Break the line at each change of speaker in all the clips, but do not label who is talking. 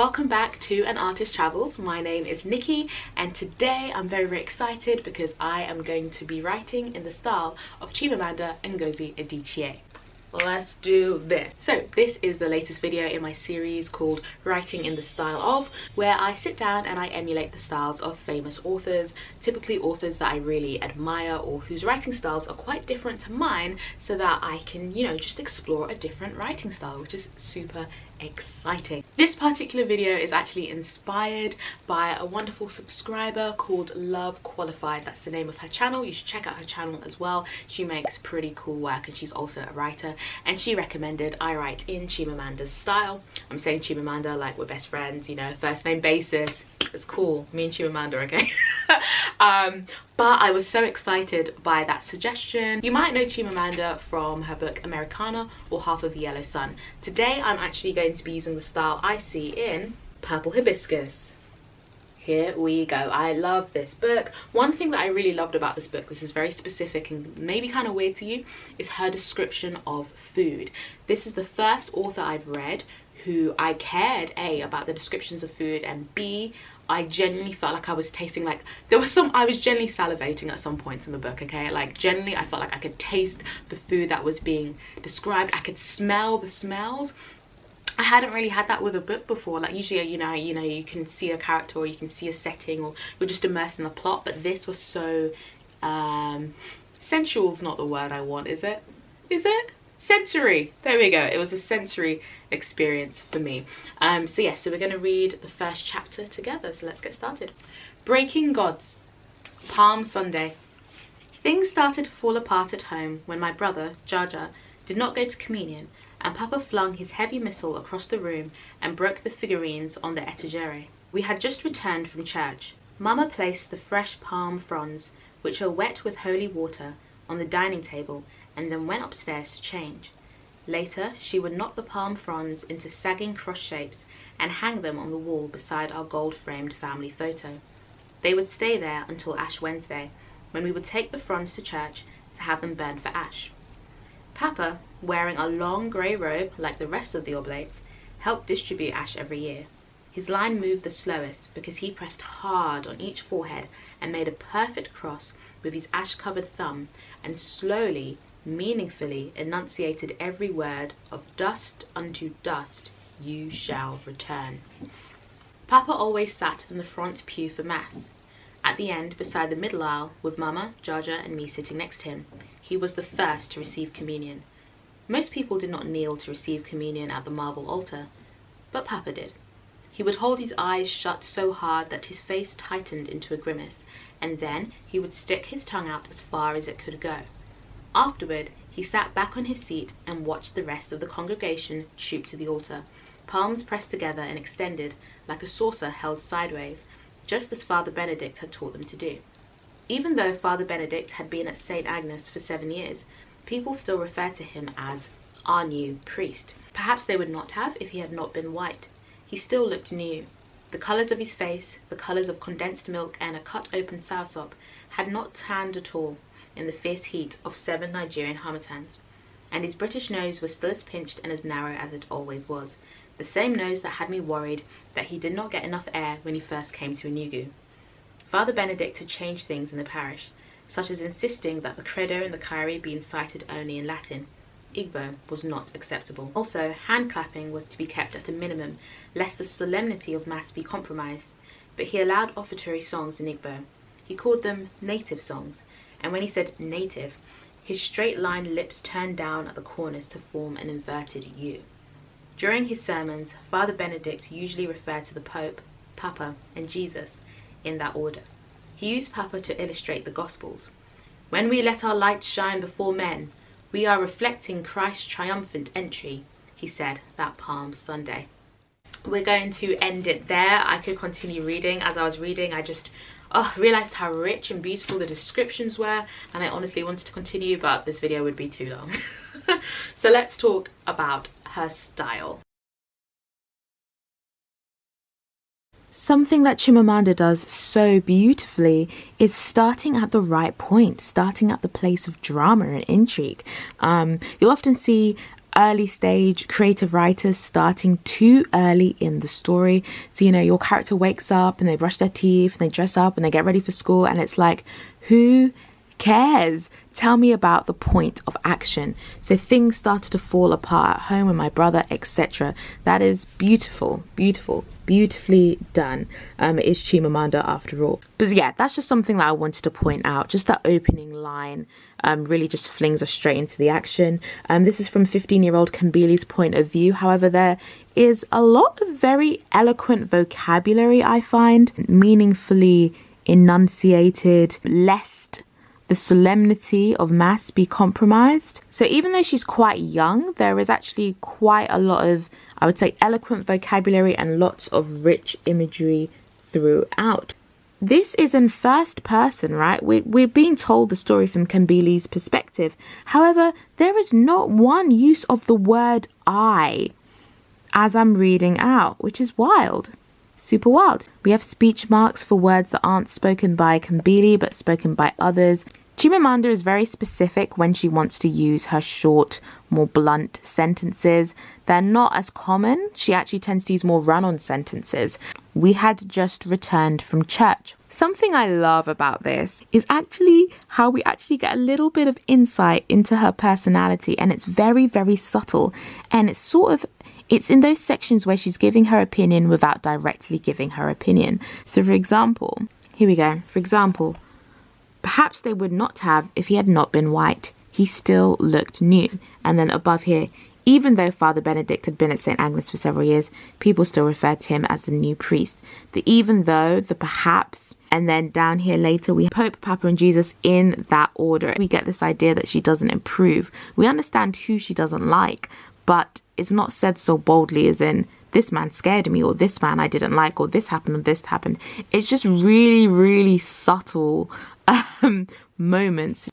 Welcome back to An Artist Travels. My name is Nikki, and today I'm very excited because I am going to be writing in the style of Chimamanda Ngozi Adichie. Let's do this. So this is the latest video in my series called Writing in the Style of, where I sit down and I emulate the styles of famous authors, typically authors that I really admire or whose writing styles are quite different to mine, so that I can, just explore a different writing style, which is super exciting. This particular video is actually inspired by a wonderful subscriber called Love Qualified. That's the name of her channel. You should check out her channel as well. She makes pretty cool work and she's also a writer, and she recommended I write in Chimamanda's style. I'm saying Chimamanda like we're best friends, first name basis. It's cool, me and Chimamanda, okay? But I was so excited by that suggestion. You might know Chimamanda from her book Americana or Half of the Yellow Sun. Today I'm actually going to be using the style I see in Purple Hibiscus. Here we go. I love this book. One thing that I really loved about this book, this is very specific and maybe kind of weird to you, is her description of food. This is the first author I've read who I cared A, about the descriptions of food, and B, I genuinely felt like I was tasting, I was genuinely salivating at some points in the book, okay? Genuinely I felt like I could taste the food that was being described. I could smell the smells. I hadn't really had that with a book before. Usually, you can see a character or you can see a setting or you're just immersed in the plot, but this was so, sensual's not the word I want, is it? Is it? Sensory. There we go. It was a sensory experience for me. So we're going to read the first chapter together. So let's get started. Breaking Gods. Palm Sunday. Things started to fall apart at home when my brother, Jaja, did not go to communion, and Papa flung his heavy missile across the room and broke the figurines on the etagere. We had just returned from church. Mama placed the fresh palm fronds, which are wet with holy water, on the dining table and then went upstairs to change. Later, she would knot the palm fronds into sagging cross shapes and hang them on the wall beside our gold-framed family photo. They would stay there until Ash Wednesday, when we would take the fronds to church to have them burned for ash. Papa, wearing a long grey robe like the rest of the Oblates, helped distribute ash every year. His line moved the slowest because he pressed hard on each forehead and made a perfect cross with his ash-covered thumb, and slowly, meaningfully enunciated every word of "dust unto dust you shall return." Papa always sat in the front pew for Mass. At the end, beside the middle aisle, with Mama, Jaja and me sitting next to him, he was the first to receive communion. Most people did not kneel to receive communion at the marble altar, but Papa did. He would hold his eyes shut so hard that his face tightened into a grimace, and then he would stick his tongue out as far as it could go. Afterward, he sat back on his seat and watched the rest of the congregation troop to the altar, palms pressed together and extended like a saucer held sideways, just as Father Benedict had taught them to do. Even though Father Benedict had been at St. Agnes for 7 years, people still referred to him as our new priest. Perhaps they would not have if he had not been white. He still looked new. The colours of his face, the colours of condensed milk and a cut-open soursop, had not tanned at all in the fierce heat of 7 Nigerian harmattans, and his British nose was still as pinched and as narrow as it always was, the same nose that had me worried that he did not get enough air when he first came to Enugu. Father Benedict had changed things in the parish, such as insisting that the credo and the kyrie be incited only in Latin. Igbo was not acceptable. Also, hand-clapping was to be kept at a minimum, lest the solemnity of Mass be compromised, but he allowed offertory songs in Igbo. He called them native songs, and when he said native, his straight-line lips turned down at the corners to form an inverted U. During his sermons, Father Benedict usually referred to the Pope, Papa, and Jesus in that order. He used Papa to illustrate the Gospels. When we let our light shine before men, we are reflecting Christ's triumphant entry, he said that Palm Sunday. We're going to end it there. I could continue reading. As I was reading, I just realized how rich and beautiful the descriptions were, and I honestly wanted to continue, but this video would be too long. So let's talk about her style. Something that Chimamanda does so beautifully is starting at the right point, starting at the place of drama and intrigue. You'll often see early stage creative writers starting too early in the story. So, you know, your character wakes up and they brush their teeth and they dress up and they get ready for school, and it's like, who cares? Tell me about the point of action. So things started to fall apart at home with my brother, etc. That is beautiful, beautifully done. It is Chimamanda after all. But yeah, that's just something that I wanted to point out. Just that opening line really just flings us straight into the action. This is from 15-year-old Kambili's point of view. However, there is a lot of very eloquent vocabulary, I find, meaningfully enunciated, lest the solemnity of mass be compromised. So even though she's quite young, there is actually quite a lot of, I would say, eloquent vocabulary and lots of rich imagery throughout. This is in first person, right? We're being told the story from Kambili's perspective. However, there is not one use of the word I as I'm reading out, which is wild. Super wild. We have speech marks for words that aren't spoken by Kambili but spoken by others. Chimamanda is very specific when she wants to use her short, more blunt sentences. They're not as common. She actually tends to use more run-on sentences. We had just returned from church. Something I love about this is actually how we actually get a little bit of insight into her personality, and it's very, very subtle, and it's in those sections where she's giving her opinion without directly giving her opinion. So for example, here we go. For example, perhaps they would not have if he had not been white. He still looked new. And then above here, even though Father Benedict had been at St. Agnes for several years, people still referred to him as the new priest. The even though, the perhaps, and then down here later we have Pope, Papa and Jesus in that order. We get this idea that she doesn't improve. We understand who she doesn't like, but it's not said so boldly as in, this man scared me, or this man I didn't like, or this happened, or this happened. It's just really, really subtle moments.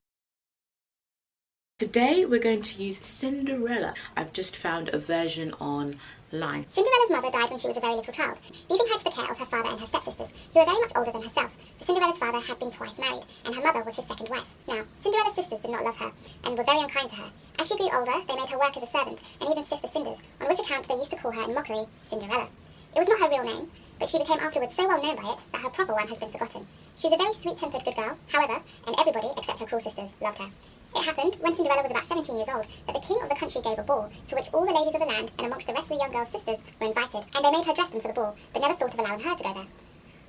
Today we're going to use Cinderella. I've just found a version online.
Cinderella's mother died when she was a very little child, leaving her to the care of her father and her stepsisters, who were very much older than herself, for Cinderella's father had been twice married, and her mother was his second wife. Now, Cinderella's sisters did not love her, and were very unkind to her. As she grew older, they made her work as a servant, and even sift the cinders, on which account they used to call her in mockery Cinderella. It was not her real name, but she became afterwards so well known by it that her proper one has been forgotten. She was a very sweet-tempered good girl, however, and everybody, except her cruel sisters, loved her. It happened, when Cinderella was about 17 years old, that the king of the country gave a ball, to which all the ladies of the land, and amongst the rest of the young girl's sisters, were invited, and they made her dress them for the ball, but never thought of allowing her to go there.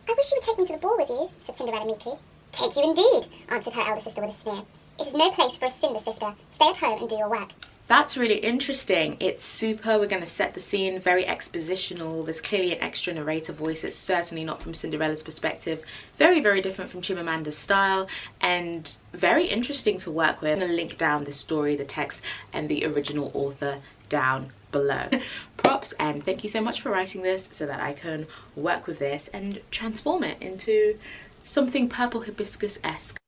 "I wish you would take me to the ball with you," said Cinderella meekly. "Take you indeed," answered her elder sister with a sneer. "It is no place for a cinder sifter. Stay at home and do your work."
That's really interesting. It's super. We're going to set the scene, very expositional. There's clearly an extra narrator voice. It's certainly not from Cinderella's perspective. Very, very different from Chimamanda's style, and very interesting to work with. I'm going to link down the story, the text, and the original author down below. Props, and thank you so much for writing this so that I can work with this and transform it into something purple hibiscus-esque.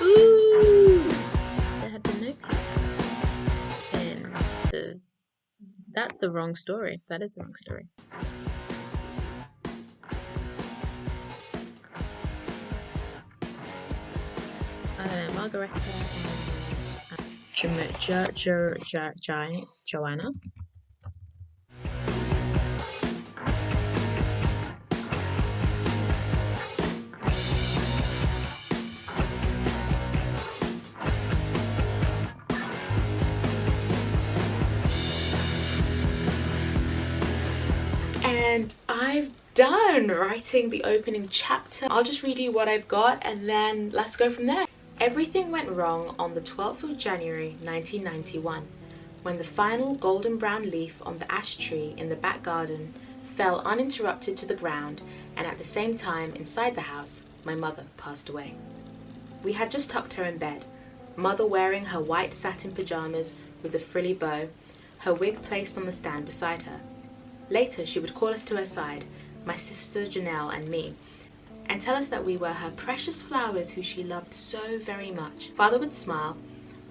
Ooh, there had been no peace in the. That's the wrong story. That is the wrong story. Margareta and Joanna. And I've done writing the opening chapter. I'll just read you what I've got and then let's go from there. Everything went wrong on the 12th of January 1991 when the final golden brown leaf on the ash tree in the back garden fell uninterrupted to the ground, and at the same time inside the house my mother passed away. We had just tucked her in bed, mother wearing her white satin pajamas with a frilly bow, her wig placed on the stand beside her. Later she would call us to her side, my sister Janelle and me, and tell us that we were her precious flowers who she loved so very much. Father would smile,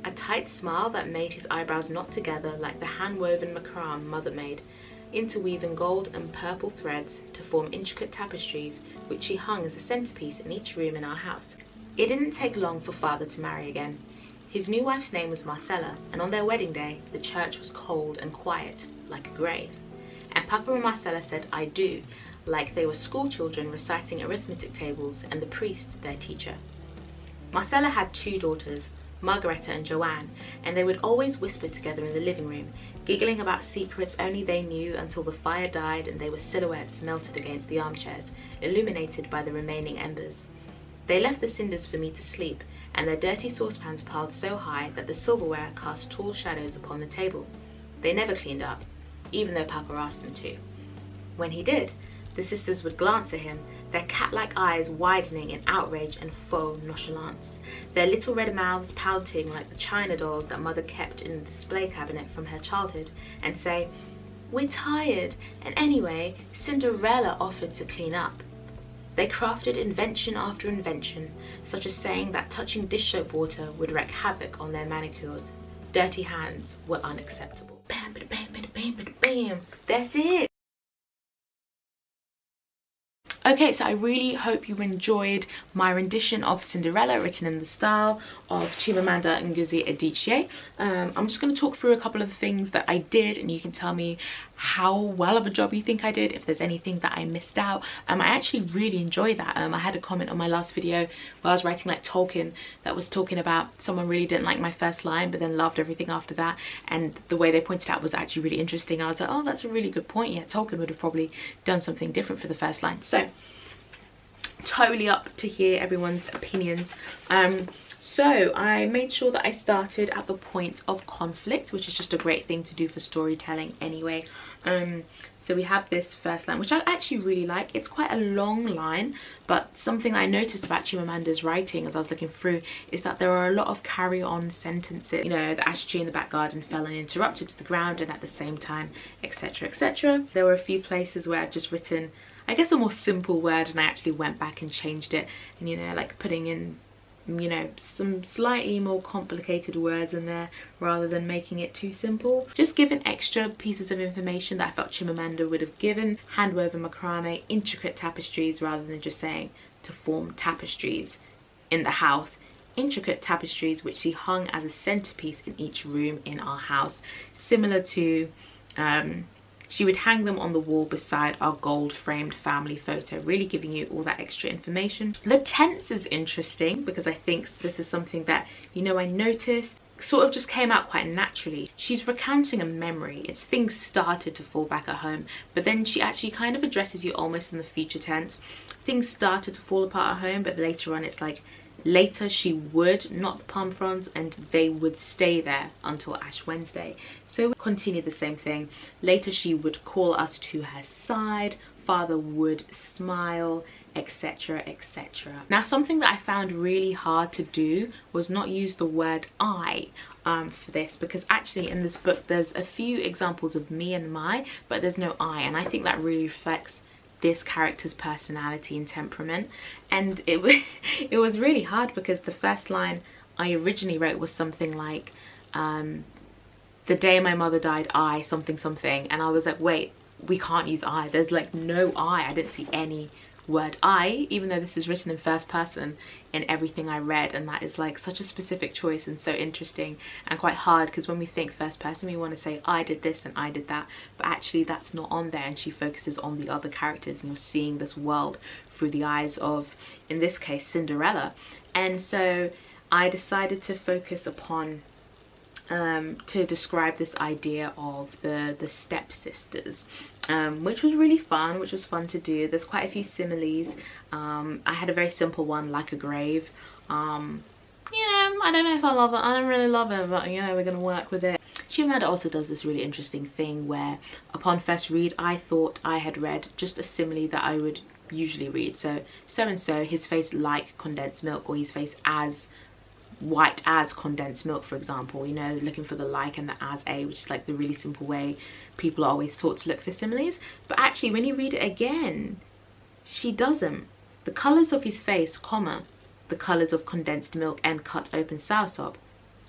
a tight smile that made his eyebrows knot together like the hand-woven macrame mother made, interweaving gold and purple threads to form intricate tapestries which she hung as a centerpiece in each room in our house. It didn't take long for father to marry again. His new wife's name was Marcella, and on their wedding day, the church was cold and quiet, like a grave. And Papa and Marcella said "I do," like they were school children reciting arithmetic tables and the priest their teacher. Marcella had 2 daughters, Margareta and Joanne, and they would always whisper together in the living room, giggling about secrets only they knew until the fire died and they were silhouettes melted against the armchairs, illuminated by the remaining embers. They left the cinders for me to sleep, and their dirty saucepans piled so high that the silverware cast tall shadows upon the table. They never cleaned up, even though Papa asked them to. When he did, the sisters would glance at him, their cat-like eyes widening in outrage and faux nonchalance, their little red mouths pouting like the china dolls that Mother kept in the display cabinet from her childhood, and say, "We're tired, and anyway, Cinderella offered to clean up." They crafted invention after invention, such as saying that touching dish soap water would wreak havoc on their manicures. Dirty hands were unacceptable. Bam, bam, bam, bam, bam, bam, bam. That's it. Okay, so I really hope you enjoyed my rendition of Cinderella, written in the style of Chimamanda Ngozi Adichie. I'm just going to talk through a couple of the things that I did, and you can tell me how well of a job you think I did, if there's anything that I missed out. I actually really enjoy that. I had a comment on my last video where I was writing like Tolkien, that was talking about someone really didn't like my first line but then loved everything after that, and the way they pointed out was actually really interesting. I was like, oh, that's a really good point. Yeah, Tolkien would have probably done something different for the first line. So totally up to hear everyone's opinions. So I made sure that I started at the point of conflict, which is just a great thing to do for storytelling anyway. So we have this first line, which I actually really like. It's quite a long line, but something I noticed about Chimamanda's writing as I was looking through is that there are a lot of carry-on sentences. You know, the ash tree in the back garden fell and interrupted to the ground, and at the same time, etc, etc. There were a few places where I'd just written, I guess, a more simple word, and I actually went back and changed it, and you know, like putting in, you know, some slightly more complicated words in there rather than making it too simple. Just giving extra pieces of information that I felt Chimamanda would have given. Hand-woven macrame, intricate tapestries, rather than just saying to form tapestries in the house. Intricate tapestries which she hung as a centerpiece in each room in our house, similar to she would hang them on the wall beside our gold framed family photo, really giving you all that extra information. The tense is interesting because I think this is something that, you know, I noticed sort of just came out quite naturally. She's recounting a memory. It's things started to fall back at home, but then she actually kind of addresses you almost in the future tense. Things started to fall apart at home, but later on it's like, later she would, not the palm fronds, and they would stay there until Ash Wednesday. So we continue the same thing. Later she would call us to her side, father would smile, etc, etc. Now, something that I found really hard to do was not use the word I for this, because actually in this book there's a few examples of me and my, but there's no I, and I think that really reflects this character's personality and temperament. And it was really hard because the first line I originally wrote was something like, the day my mother died, I something something, and I was like, wait, we can't use I. There's like no I didn't see any word I, even though this is written in first person in everything I read, and that is like such a specific choice and so interesting and quite hard, because when we think first person we want to say I did this and I did that, but actually that's not on there, and she focuses on the other characters, and you're seeing this world through the eyes of, in this case, Cinderella. And so I decided to focus upon to describe this idea of the stepsisters, which was really fun, which was fun to do. There's quite a few similes. I had a very simple one, like a grave. Yeah, I don't know if I love it. I don't really love it, but you know, we're gonna work with it. Chimamanda also does this really interesting thing where upon first read I thought I had read just a simile that I would usually read. So and so, his face like condensed milk, or his face as white as condensed milk, for example. You know, looking for the like and the as a, which is like the really simple way people are always taught to look for similes. But actually when you read it again, she doesn't. The colours of his face, comma, the colours of condensed milk and cut open soursop,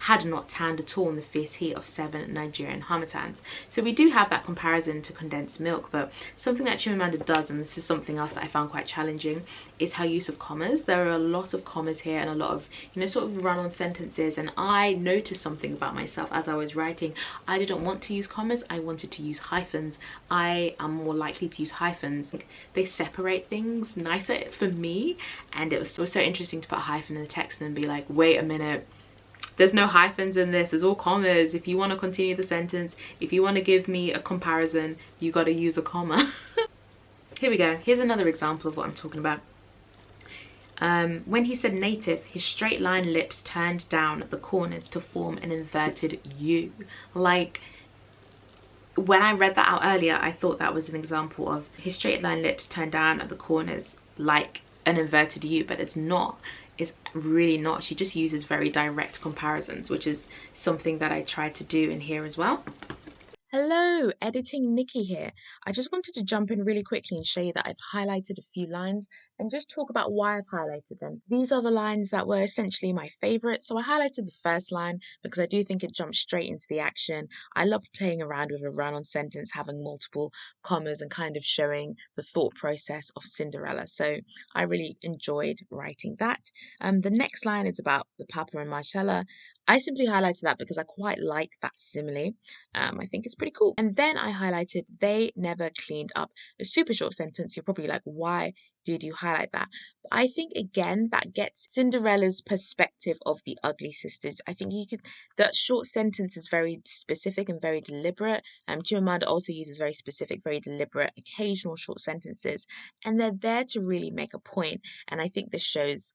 had not tanned at all in the fierce heat of 7 Nigerian harmattans. So we do have that comparison to condensed milk, but something that Chimamanda does, and this is something else that I found quite challenging, is her use of commas. There are a lot of commas here and a lot of, you know, sort of run-on sentences, and I noticed something about myself as I was writing. I didn't want to use commas, I wanted to use hyphens. I am more likely to use hyphens. They separate things nicer for me, and it was so interesting to put a hyphen in the text and be like, wait a minute, there's no hyphens in this, it's all commas. If you want to continue the sentence, if you want to give me a comparison, you got to use a comma. Here we go. Here's another example of what I'm talking about. When he said native, his straight line lips turned down at the corners to form an inverted U. Like, when I read that out earlier, I thought that was an example of his straight line lips turned down at the corners like an inverted U, but it's not. It's really not. She just uses very direct comparisons, which is something that I tried to do in here as well.
Hello, Editing Nikki here. I just wanted to jump in really quickly and show you that I've highlighted a few lines and just talk about why I've highlighted them. These are the lines that were essentially my favourite. So I highlighted the first line because I do think it jumps straight into the action. I loved playing around with a run-on sentence, having multiple commas and kind of showing the thought process of Cinderella. So I really enjoyed writing that. The next line is about the Papa and Marcella. I simply highlighted that because I quite like that simile. I think it's pretty cool. And then I highlighted they never cleaned up. A super short sentence. You're probably like, why did you highlight that? But I think again that gets Cinderella's perspective of the ugly sisters. I think that short sentence is very specific and very deliberate. Chimamanda also uses very specific, very deliberate, occasional short sentences, and they're there to really make a point. And I think this shows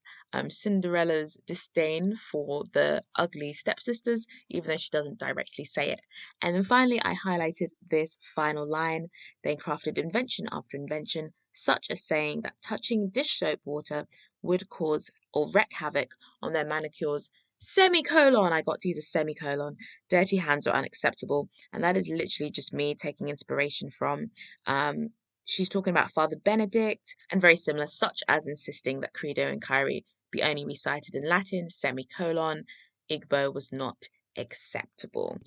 Cinderella's disdain for the ugly stepsisters, even though she doesn't directly say it. And then finally, I highlighted this final line. They crafted invention after invention, such as saying that touching dish soap water would cause or wreak havoc on their manicures. Semicolon, I got to use a semicolon. Dirty hands are unacceptable. And that is literally just me taking inspiration from she's talking about Father Benedict, and very similar, such as insisting that Credo and Kyrie be only recited in Latin, semicolon. Igbo was not acceptable.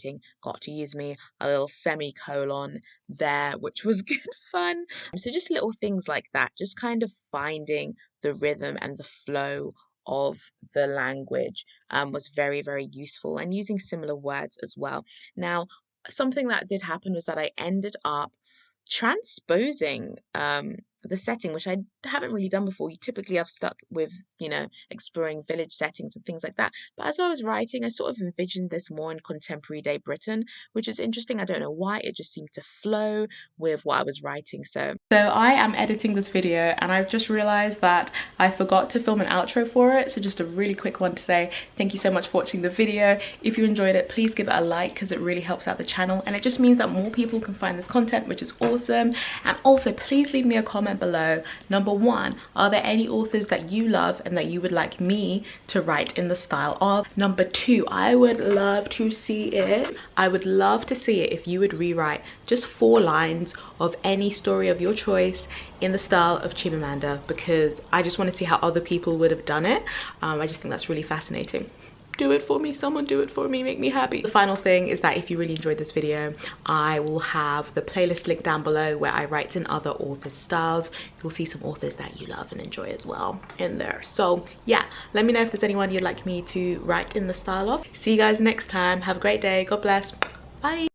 Got to use me a little semicolon there, which was good fun. So just little things like that, just kind of finding the rhythm and the flow of the language was very, very useful, and using similar words as well. Now, something that did happen was that I ended up transposing the setting, which I haven't really done before. You typically have stuck with, exploring village settings and things like that. But as I was writing, I sort of envisioned this more in contemporary day Britain, which is interesting. I don't know why, it just seemed to flow with what I was writing. So
I am editing this video and I've just realized that I forgot to film an outro for it. So just a really quick one to say thank you so much for watching the video. If you enjoyed it, please give it a like because it really helps out the channel, and it just means that more people can find this content, which is awesome. And also please leave me a comment below. Number one, are there any authors that you love and that you would like me to write in the style of? Number two, I would love to see it. I would love to see it if you would rewrite just 4 lines of any story of your choice in the style of Chimamanda, because I just want to see how other people would have done it. I just think that's really fascinating. Do it for me, someone do it for me, make me happy. The final thing is that if you really enjoyed this video, I will have the playlist link down below where I write in other authors' styles. You'll see some authors that you love and enjoy as well in there. So yeah, let me know if there's anyone you'd like me to write in the style of. See you guys next time. Have a great day. God bless. Bye.